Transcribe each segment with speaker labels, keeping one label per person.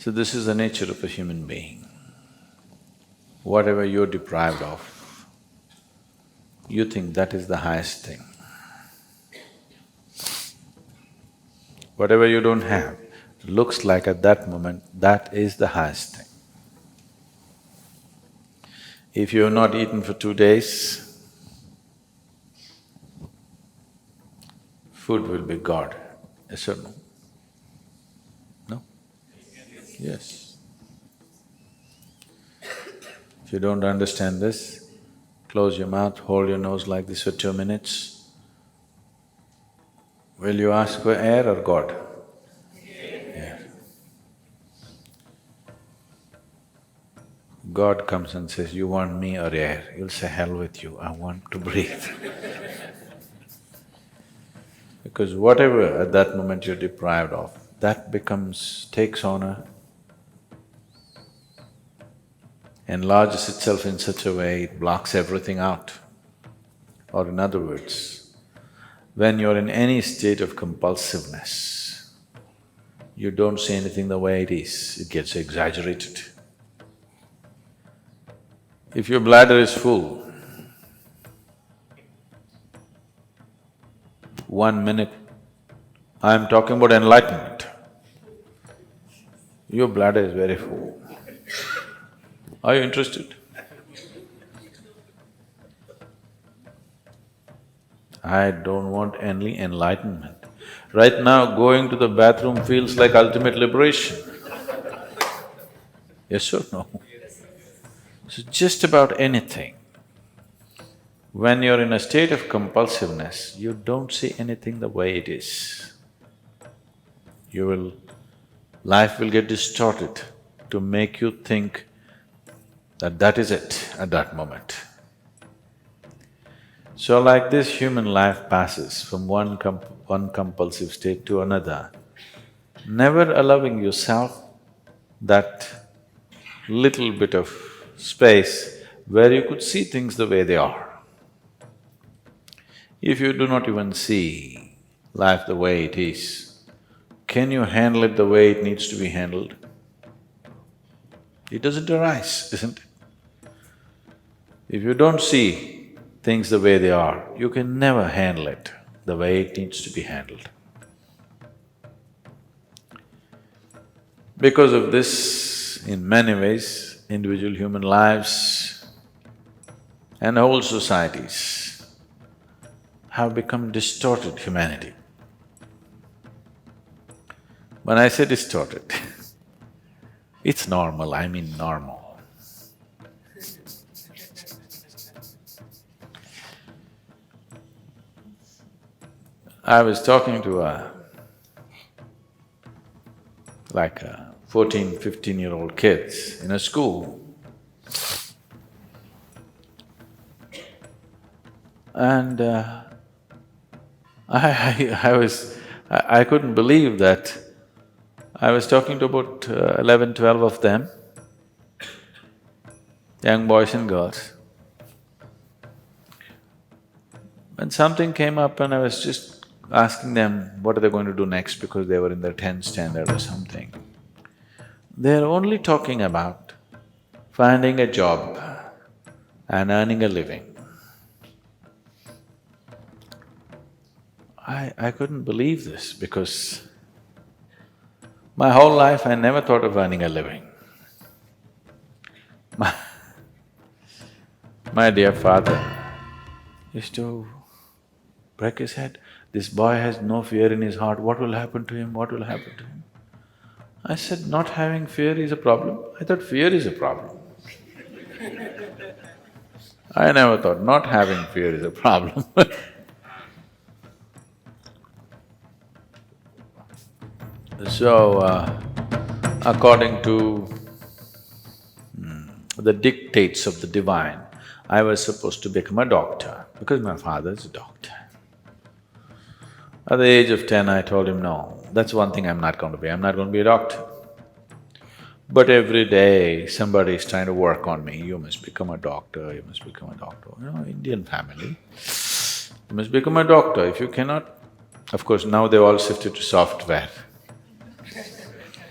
Speaker 1: So this is the nature of a human being. Whatever you're deprived of, you think that is the highest thing. Whatever you don't have, looks like at that moment, that is the highest thing. If you have not eaten for 2 days, food will be God. Yes or no? No? Yes. If you don't understand this, close your mouth, hold your nose like this for 2 minutes. Will you ask for air or God? Air. God comes and says, you want me or air? You'll say, hell with you, I want to breathe. Because whatever at that moment you're deprived of, that takes on enlarges itself in such a way, it blocks everything out. Or in other words, when you're in any state of compulsiveness, you don't see anything the way it is, it gets exaggerated. If your bladder is full, 1 minute, I'm talking about enlightenment, your bladder is very full. Are you interested? I don't want any enlightenment. Right now, going to the bathroom feels like ultimate liberation. Yes or no? So just about anything, when you're in a state of compulsiveness, you don't see anything the way it is. Life will get distorted to make you think that that is it at that moment. So like this, human life passes from one compulsive state to another, never allowing yourself that little bit of space where you could see things the way they are. If you do not even see life the way it is, can you handle it the way it needs to be handled? It doesn't arise, isn't it? If you don't see things the way they are, you can never handle it the way it needs to be handled. Because of this, in many ways, individual human lives and whole societies have become distorted humanity. When I say distorted, it's normal, I mean normal. I was talking to a 14, 15-year-old kids in a school, and I couldn't believe that I was talking to about 11, 12 of them, young boys and girls. When something came up and I was just asking them what are they going to do next because they were in their 10th standard or something, they're only talking about finding a job and earning a living. I couldn't believe this because my whole life I never thought of earning a living. My dear father used to break his head, this boy has no fear in his heart, what will happen to him, what will happen to him? I said, not having fear is a problem? I thought fear is a problem. I never thought not having fear is a problem So, according to the dictates of the divine, I was supposed to become a doctor because my father is a doctor. At the age of 10, I told him, no, that's one thing I'm not going to be, I'm not going to be a doctor. But every day somebody is trying to work on me, you must become a doctor, you must become a doctor. You know, Indian family, you must become a doctor. If you cannot… Of course, now they've all shifted to software.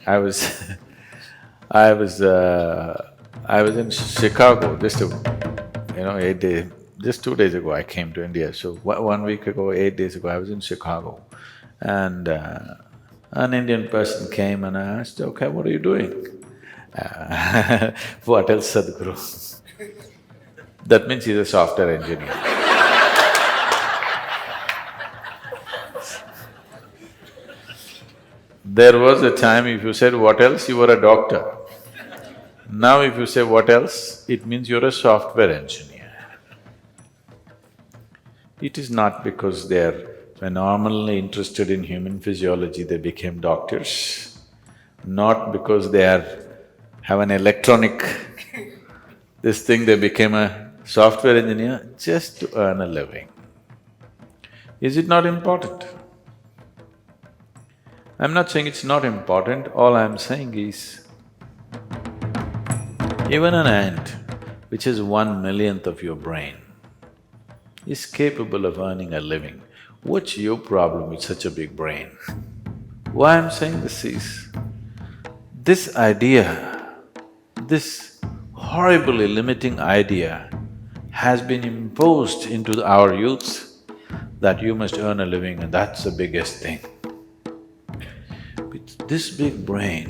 Speaker 1: I was I was… I was in Chicago just 8 days… just 2 days ago I came to India. So 1 week ago, 8 days ago, I was in Chicago. And an Indian person came and I asked, okay, what are you doing? What else, Sadhguru? That means he's a software engineer. There was a time if you said what else, you were a doctor. Now if you say what else, it means you're a software engineer. It is not because they're phenomenally interested in human physiology they became doctors, not because have an electronic this thing they became a software engineer, just to earn a living. Is it not important? I'm not saying it's not important, all I'm saying is, even an ant, which is 1/1,000,000th of your brain, is capable of earning a living. What's your problem with such a big brain? Why I'm saying this is, this idea, this horribly limiting idea has been imposed into our youth that you must earn a living and that's the biggest thing. With this big brain,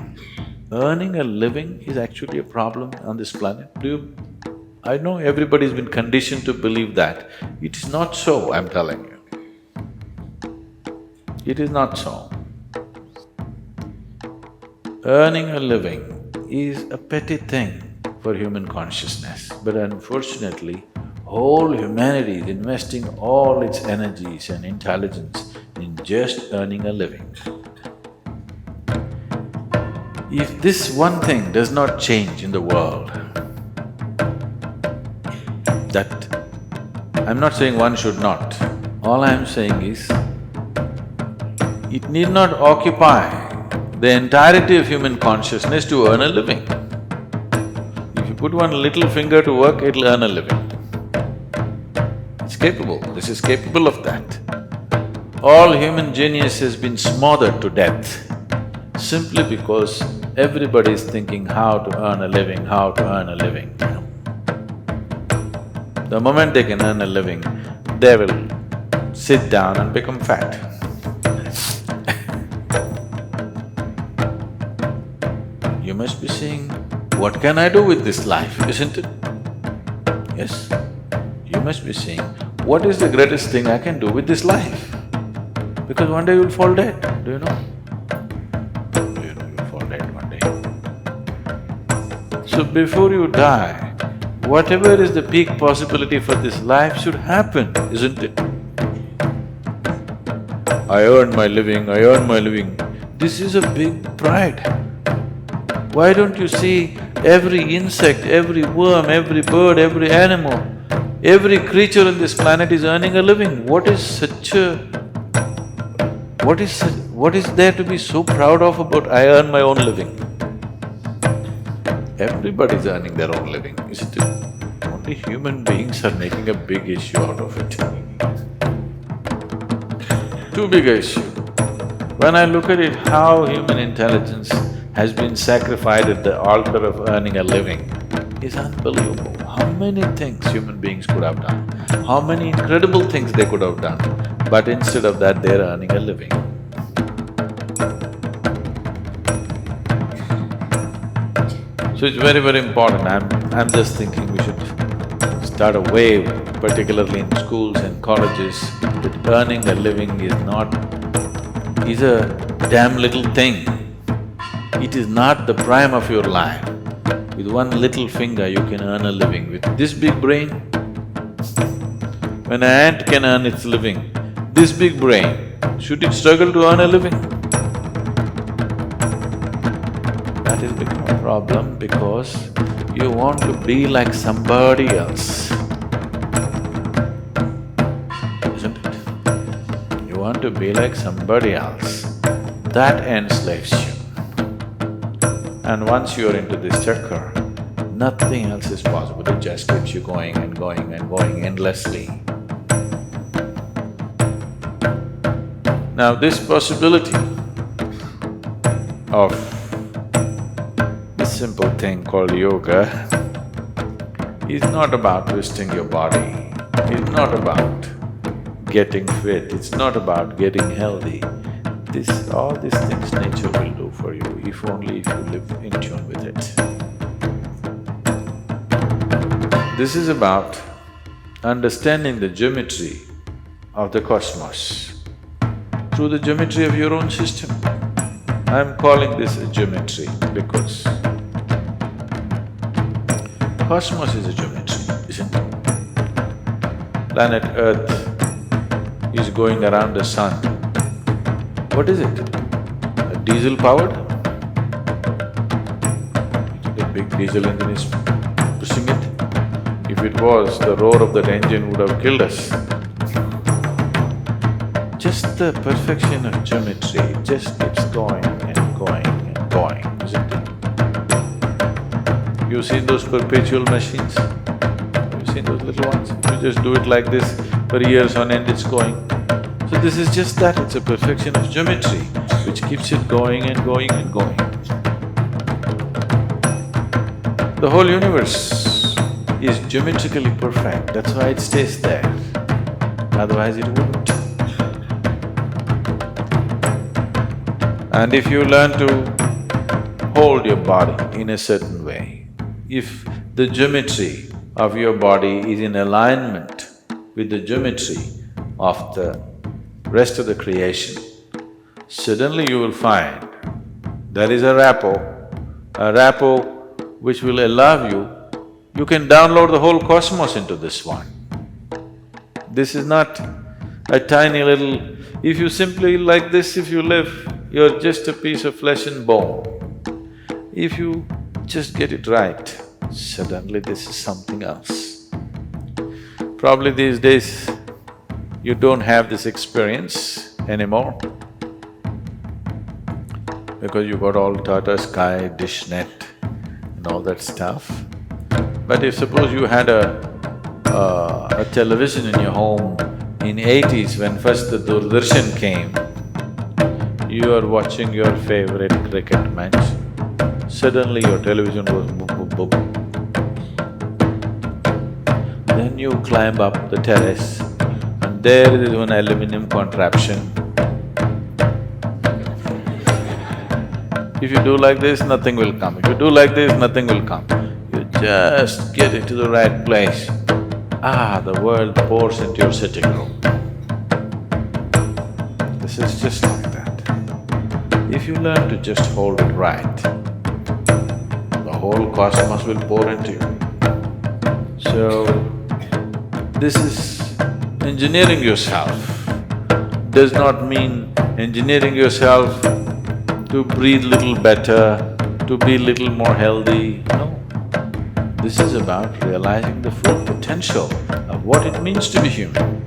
Speaker 1: earning a living is actually a problem on this planet. I know everybody's been conditioned to believe that. It is not so, I'm telling you. It is not so. Earning a living is a petty thing for human consciousness, but unfortunately, whole humanity is investing all its energies and intelligence in just earning a living. If this one thing does not change in the world, I'm not saying one should not, all I'm saying is, it need not occupy the entirety of human consciousness to earn a living. If you put one little finger to work, it'll earn a living. It's capable, this is capable of that. All human genius has been smothered to death simply because everybody is thinking how to earn a living, how to earn a living. The moment they can earn a living, they will sit down and become fat. You must be saying, what can I do with this life, isn't it? Yes, you must be saying, what is the greatest thing I can do with this life? Because one day you'll fall dead, do you know? You'll fall dead one day. So before you die, whatever is the peak possibility for this life should happen, isn't it? I earn my living, I earn my living. This is a big pride. Why don't you see every insect, every worm, every bird, every animal, every creature on this planet is earning a living? What is there to be so proud of about I earn my own living? Everybody's earning their own living, isn't it? Only human beings are making a big issue out of it. Too big an issue. When I look at it, how human intelligence has been sacrificed at the altar of earning a living is unbelievable. How many things human beings could have done, how many incredible things they could have done, but instead of that, they're earning a living. So it's very, very important. I'm just thinking we should start a wave, particularly in schools and colleges, that earning a living is a damn little thing. It is not the prime of your life. With one little finger you can earn a living. With this big brain, when an ant can earn its living, this big brain, should it struggle to earn a living? That has become a problem because you want to be like somebody else, isn't it? You want to be like somebody else. That enslaves you. And once you're into this chakra, nothing else is possible, it just keeps you going and going and going endlessly. Now this possibility of this simple thing called yoga is not about twisting your body, it's not about getting fit, it's not about getting healthy. All these things nature will do for you, if only if you live in tune with it. This is about understanding the geometry of the cosmos through the geometry of your own system. I'm calling this a geometry because cosmos is a geometry, isn't it? Planet Earth is going around the sun. What is it? A diesel powered? A big diesel engine is pushing it. If it was, the roar of that engine would have killed us. Just the perfection of geometry, it just keeps going and going and going, isn't it? You've seen those perpetual machines? You've seen those little ones? You just do it like this, for years on end it's going. So this is just that, it's a perfection of geometry which keeps it going and going and going. The whole universe is geometrically perfect, that's why it stays there, otherwise it wouldn't. And if you learn to hold your body in a certain way, if the geometry of your body is in alignment with the geometry of the rest of the creation, suddenly you will find there is a rapport which will allow you can download the whole cosmos into this one. This is not a tiny little… If you simply like this, if you live, you're just a piece of flesh and bone. If you just get it right, suddenly this is something else. Probably these days, you don't have this experience anymore because you got all Tata Sky, dish net and all that stuff. But if suppose you had a television in your home in 80s when first the Doordarshan came, you are watching your favorite cricket match, suddenly your television goes boom, boom, boom. Then you climb up the terrace and there is one aluminum contraption. If you do like this, nothing will come. If you do like this, nothing will come. You just get into the right place. The world pours into your sitting room. This is just like that. If you learn to just hold it right, the whole cosmos will pour into you. So, this is engineering yourself. Does not mean engineering yourself to breathe little better, to be little more healthy, no. This is about realizing the full potential of what it means to be human.